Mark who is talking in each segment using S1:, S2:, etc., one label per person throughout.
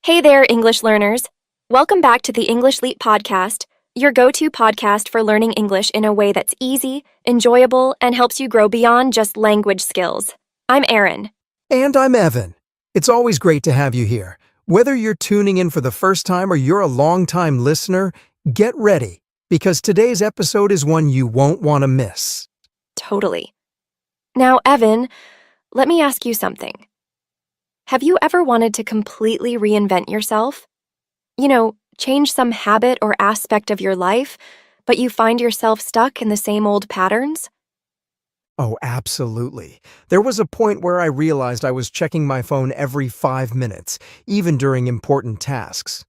S1: Hey there, English learners. Welcome back to the English Leap podcast, your go-to podcast for learning English in a way that's easy, enjoyable, and helps you grow beyond just language skills. I'm Erin.
S2: And I'm Evan. It's always great to have you here. Whether you're tuning in for the first time or you're a long-time listener, get ready, because today's episode is one you won't want to miss.
S1: Totally. Now, Evan, let me ask you something. Have you ever wanted to completely reinvent yourself? Change some habit or aspect of your life, but you find yourself stuck in the same old patterns?
S2: Oh, absolutely. There was a point where I realized I was checking my phone every 5 minutes, even during important tasks.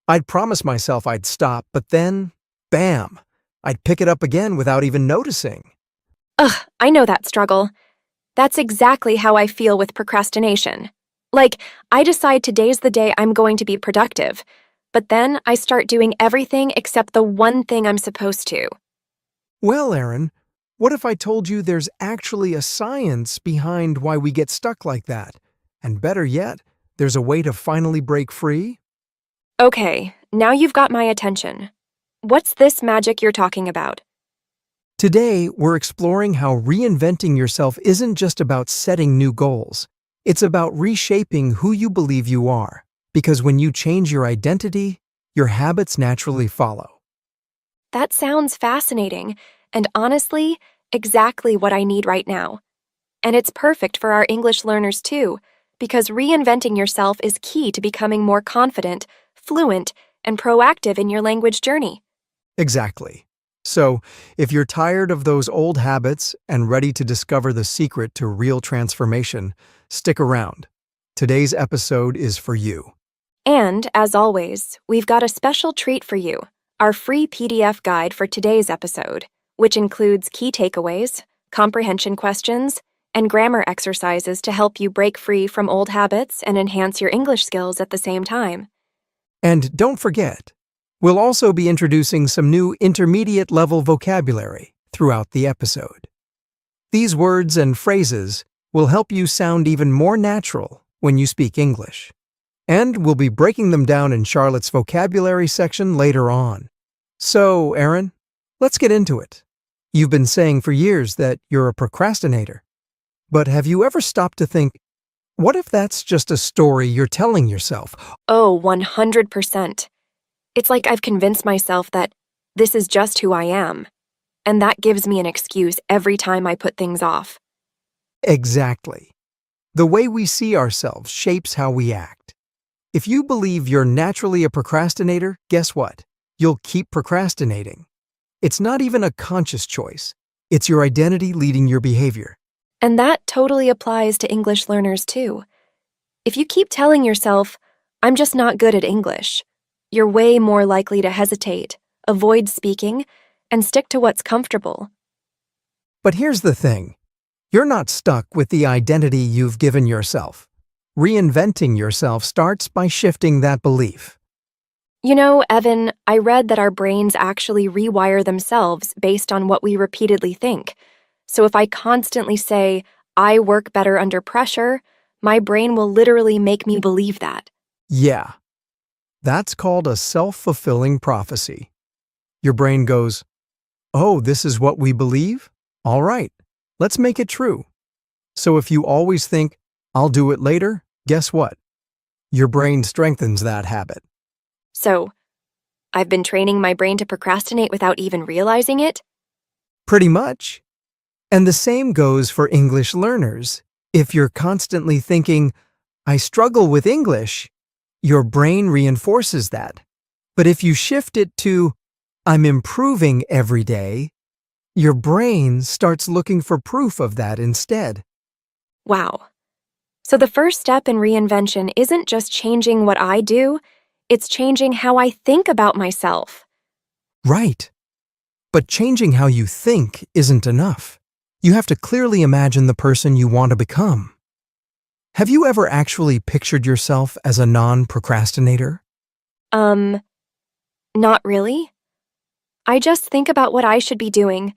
S2: I'd promised myself I'd stop, but then, bam, I'd pick it up again without even noticing.
S1: Ugh, I know that struggle. That's exactly how I feel with procrastination. I decide today's the day I'm going to be productive, but then I start doing everything except the one thing I'm supposed to.
S2: Well, Erin, what if I told you there's actually a science behind why we get stuck like that? And better yet, there's a way to finally break free?
S1: Okay, now you've got my attention. What's this magic you're talking about?
S2: Today, we're exploring how reinventing yourself isn't just about setting new goals. It's about reshaping who you believe you are, because when you change your identity, your habits naturally follow.
S1: That sounds fascinating, and honestly, exactly what I need right now. And it's perfect for our English learners too, because reinventing yourself is key to becoming more confident, fluent, and proactive in your language journey.
S2: Exactly. So, if you're tired of those old habits and ready to discover the secret to real transformation, stick around. Today's episode is for you.
S1: And, as always, we've got a special treat for you, our free PDF guide for today's episode, which includes key takeaways, comprehension questions, and grammar exercises to help you break free from old habits and enhance your English skills at the same time.
S2: And don't forget, we'll also be introducing some new intermediate-level vocabulary throughout the episode. These words and phrases will help you sound even more natural when you speak English. And we'll be breaking them down in Charlotte's vocabulary section later on. So, Erin, let's get into it. You've been saying for years that you're a procrastinator. But have you ever stopped to think, what if that's just a story you're telling yourself?
S1: Oh, 100%. It's like I've convinced myself that this is just who I am, and that gives me an excuse every time I put things off.
S2: Exactly. The way we see ourselves shapes how we act. If you believe you're naturally a procrastinator, guess what? You'll keep procrastinating. It's not even a conscious choice. It's your identity leading your behavior.
S1: And that totally applies to English learners too. If you keep telling yourself, I'm just not good at English, you're way more likely to hesitate, avoid speaking, and stick to what's comfortable.
S2: But here's the thing. You're not stuck with the identity you've given yourself. Reinventing yourself starts by shifting that belief.
S1: Evan, I read that our brains actually rewire themselves based on what we repeatedly think. So if I constantly say, I work better under pressure, my brain will literally make me believe that.
S2: Yeah. That's called a self-fulfilling prophecy. Your brain goes, oh, this is what we believe? All right, let's make it true. So if you always think, I'll do it later, guess what? Your brain strengthens that habit.
S1: So, I've been training my brain to procrastinate without even realizing it?
S2: Pretty much. And the same goes for English learners. If you're constantly thinking, I struggle with English, your brain reinforces that. But if you shift it to, I'm improving every day, your brain starts looking for proof of that instead.
S1: Wow. So the first step in reinvention isn't just changing what I do, it's changing how I think about myself.
S2: Right. But changing how you think isn't enough. You have to clearly imagine the person you want to become. Have you ever actually pictured yourself as a non-procrastinator?
S1: Not really. I just think about what I should be doing,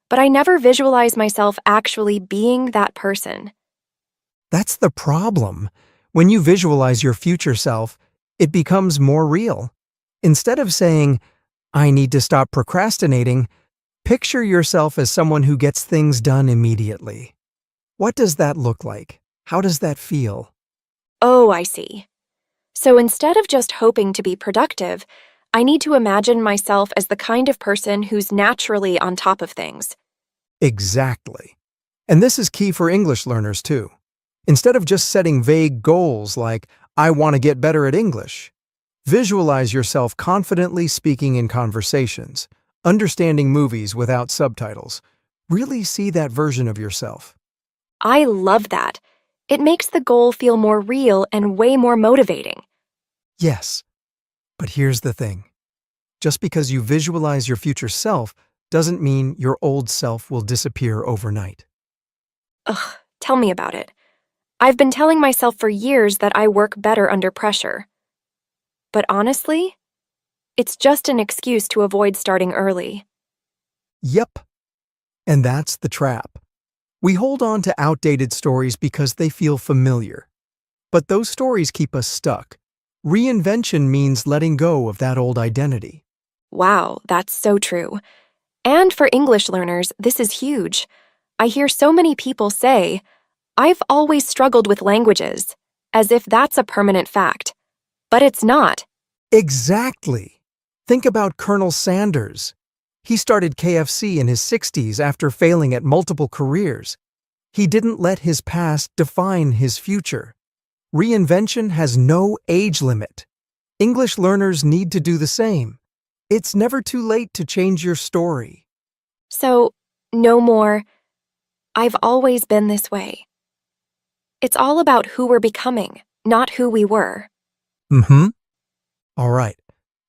S1: but I never visualize myself actually being that person.
S2: That's the problem. When you visualize your future self, It becomes more real. Instead of saying, I need to stop procrastinating, picture yourself as someone who gets things done immediately. What does that look like? How does that feel?
S1: Oh, I see. So instead of just hoping to be productive, I need to imagine myself as the kind of person who's naturally on top of things.
S2: Exactly. And this is key for English learners too. Instead of just setting vague goals like, I want to get better at English, visualize yourself confidently speaking in conversations, understanding movies without subtitles. Really see that version of yourself.
S1: I love that. It makes the goal feel more real and way more motivating.
S2: Yes, but here's the thing. Just because you visualize your future self doesn't mean your old self will disappear overnight.
S1: Ugh, tell me about it. I've been telling myself for years that I work better under pressure. But honestly, it's just an excuse to avoid starting early.
S2: Yep, and that's the trap. We hold on to outdated stories because they feel familiar. But those stories keep us stuck. Reinvention means letting go of that old identity.
S1: Wow, that's so true. And for English learners, this is huge. I hear so many people say, I've always struggled with languages, as if that's a permanent fact. But it's not.
S2: Exactly. Think about Colonel Sanders. He started KFC in his 60s after failing at multiple careers. He didn't let his past define his future. Reinvention has no age limit. English learners need to do the same. It's never too late to change your story.
S1: So, no more, I've always been this way. It's all about who we're becoming, not who we were.
S2: All right.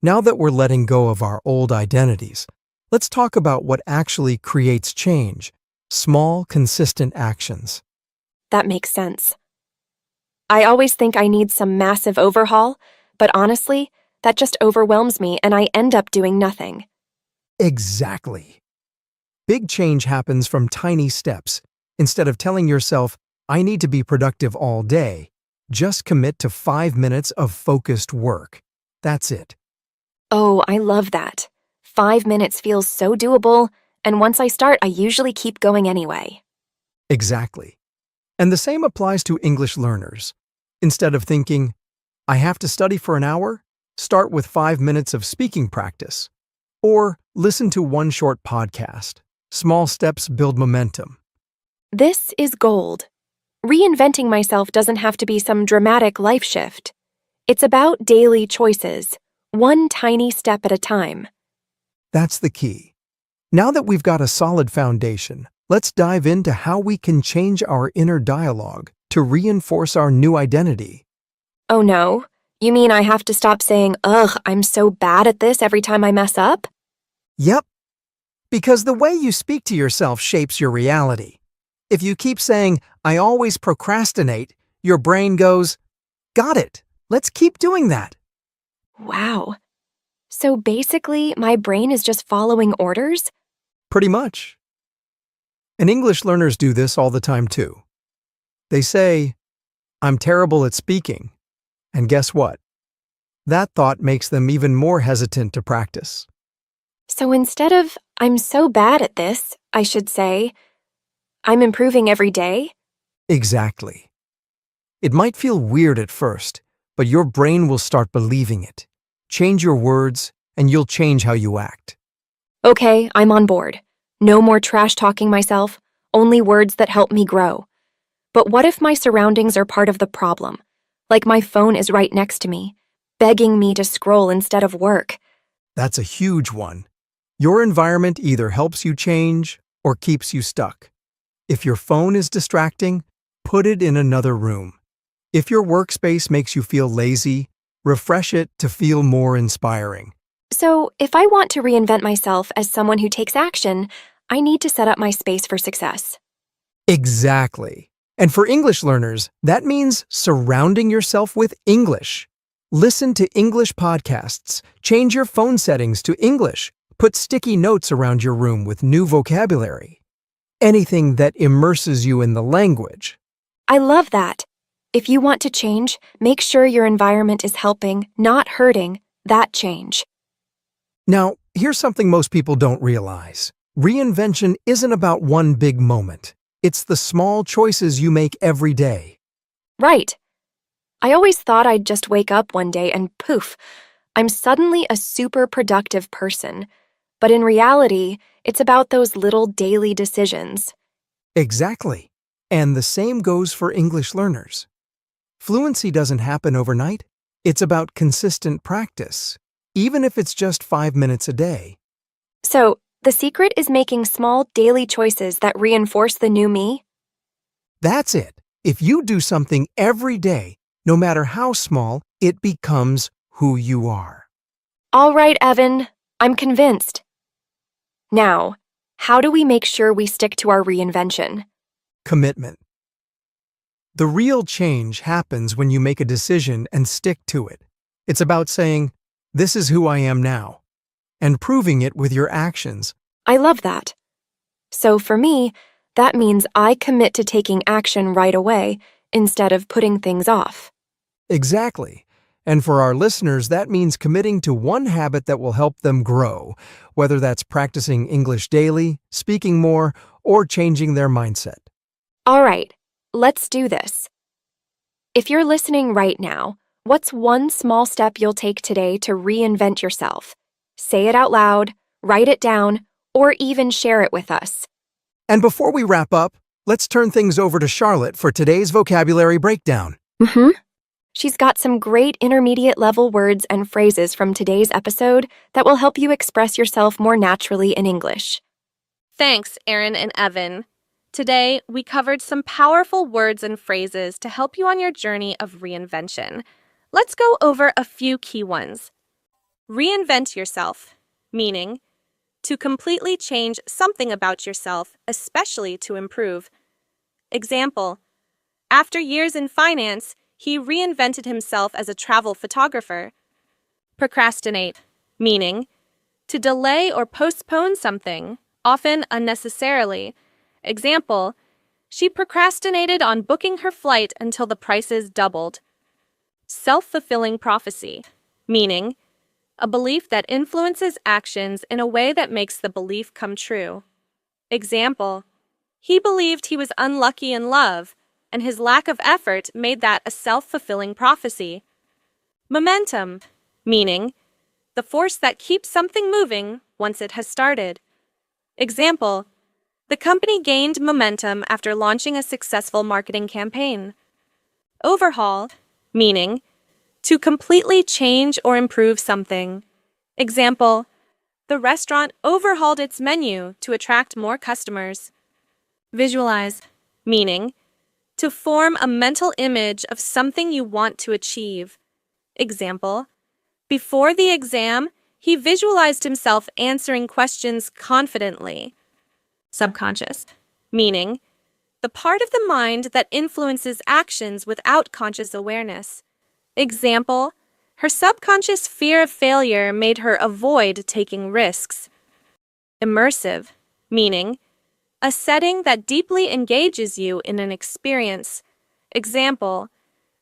S2: Now that we're letting go of our old identities, let's talk about what actually creates change. Small, consistent actions.
S1: That makes sense. I always think I need some massive overhaul, but honestly, that just overwhelms me and I end up doing nothing.
S2: Exactly. Big change happens from tiny steps. Instead of telling yourself, I need to be productive all day, just commit to 5 minutes of focused work. That's it.
S1: Oh, I love that. 5 minutes feels so doable, and once I start, I usually keep going anyway.
S2: Exactly. And the same applies to English learners. Instead of thinking, I have to study for an hour, start with 5 minutes of speaking practice. Or listen to one short podcast. Small steps build momentum.
S1: This is gold. Reinventing myself doesn't have to be some dramatic life shift. It's about daily choices, one tiny step at a time.
S2: That's the key. Now that we've got a solid foundation, let's dive into how we can change our inner dialogue to reinforce our new identity.
S1: Oh no, you mean I have to stop saying, ugh, I'm so bad at this every time I mess up?
S2: Yep, because the way you speak to yourself shapes your reality. If you keep saying, I always procrastinate, your brain goes, got it, let's keep doing that.
S1: Wow. So basically, my brain is just following orders?
S2: Pretty much. And English learners do this all the time too. They say, I'm terrible at speaking. And guess what? That thought makes them even more hesitant to practice.
S1: So instead of, I'm so bad at this, I should say, I'm improving every day?
S2: Exactly. It might feel weird at first, but your brain will start believing it. Change your words, and you'll change how you act.
S1: Okay, I'm on board. No more trash talking myself, only words that help me grow. But what if my surroundings are part of the problem? Like my phone is right next to me, begging me to scroll instead of work.
S2: That's a huge one. Your environment either helps you change or keeps you stuck. If your phone is distracting, put it in another room. If your workspace makes you feel lazy, refresh it to feel more inspiring.
S1: So, if I want to reinvent myself as someone who takes action, I need to set up my space for success.
S2: Exactly. And for English learners, that means surrounding yourself with English. Listen to English podcasts, change your phone settings to English, put sticky notes around your room with new vocabulary. Anything that immerses you in the language.
S1: I love that. If you want to change, make sure your environment is helping, not hurting, that change.
S2: Now, here's something most people don't realize. Reinvention isn't about one big moment. It's the small choices you make every day.
S1: Right. I always thought I'd just wake up one day and poof, I'm suddenly a super productive person. But in reality, it's about those little daily decisions.
S2: Exactly. And the same goes for English learners. Fluency doesn't happen overnight. It's about consistent practice, even if it's just 5 minutes a day.
S1: So, the secret is making small daily choices that reinforce the new me?
S2: That's it. If you do something every day, no matter how small, it becomes who you are.
S1: All right, Evan, I'm convinced. Now, how do we make sure we stick to our reinvention?
S2: Commitment. The real change happens when you make a decision and stick to it. It's about saying, "This is who I am now," and proving it with your actions.
S1: I love that. So for me, that means I commit to taking action right away instead of putting things off.
S2: Exactly. And for our listeners, that means committing to one habit that will help them grow, whether that's practicing English daily, speaking more, or changing their mindset.
S1: All right, let's do this. If you're listening right now, what's one small step you'll take today to reinvent yourself? Say it out loud, write it down, or even share it with us.
S2: And before we wrap up, let's turn things over to Charlotte for today's vocabulary breakdown.
S1: She's got some great intermediate level words and phrases from today's episode that will help you express yourself more naturally in English.
S3: Thanks, Erin and Evan. Today, we covered some powerful words and phrases to help you on your journey of reinvention. Let's go over a few key ones. Reinvent yourself, meaning to completely change something about yourself, especially to improve. Example, after years in finance, he reinvented himself as a travel photographer. Procrastinate, meaning to delay or postpone something, often unnecessarily. Example, she procrastinated on booking her flight until the prices doubled. Self-fulfilling prophecy, meaning a belief that influences actions in a way that makes the belief come true. Example, he believed he was unlucky in love, and his lack of effort made that a self-fulfilling prophecy. Momentum, meaning the force that keeps something moving once it has started. Example, the company gained momentum after launching a successful marketing campaign. Overhaul, meaning to completely change or improve something. Example, the restaurant overhauled its menu to attract more customers. Visualize, meaning to form a mental image of something you want to achieve. Example, before the exam, he visualized himself answering questions confidently. Subconscious, meaning the part of the mind that influences actions without conscious awareness. Example, her subconscious fear of failure made her avoid taking risks. Immersive, meaning a setting that deeply engages you in an experience. Example,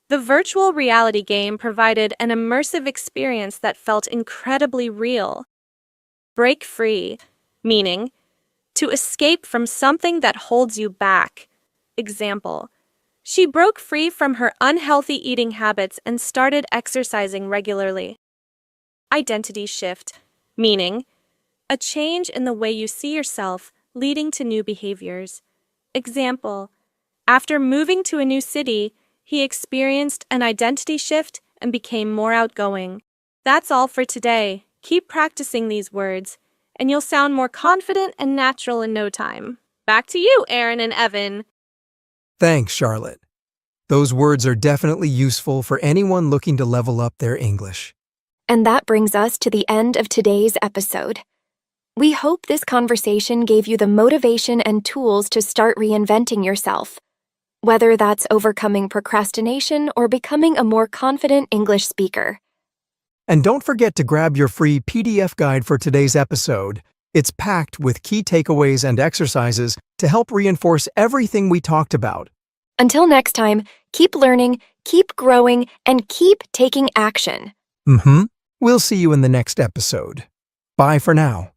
S3: the virtual reality game provided an immersive experience that felt incredibly real. Break free, meaning to escape from something that holds you back. Example, she broke free from her unhealthy eating habits and started exercising regularly. Identity shift, meaning a change in the way you see yourself, leading to new behaviors. Example, after moving to a new city, he experienced an identity shift and became more outgoing. That's all for today. Keep practicing these words, and you'll sound more confident and natural in no time. Back to you, Erin and Evan.
S2: Thanks, Charlotte. Those words are definitely useful for anyone looking to level up their English.
S1: And that brings us to the end of today's episode. We hope this conversation gave you the motivation and tools to start reinventing yourself, whether that's overcoming procrastination or becoming a more confident English speaker.
S2: And don't forget to grab your free PDF guide for today's episode. It's packed with key takeaways and exercises to help reinforce everything we talked about.
S1: Until next time, Keep learning, keep growing, and keep taking action.
S2: We'll see you in the next episode. Bye for now.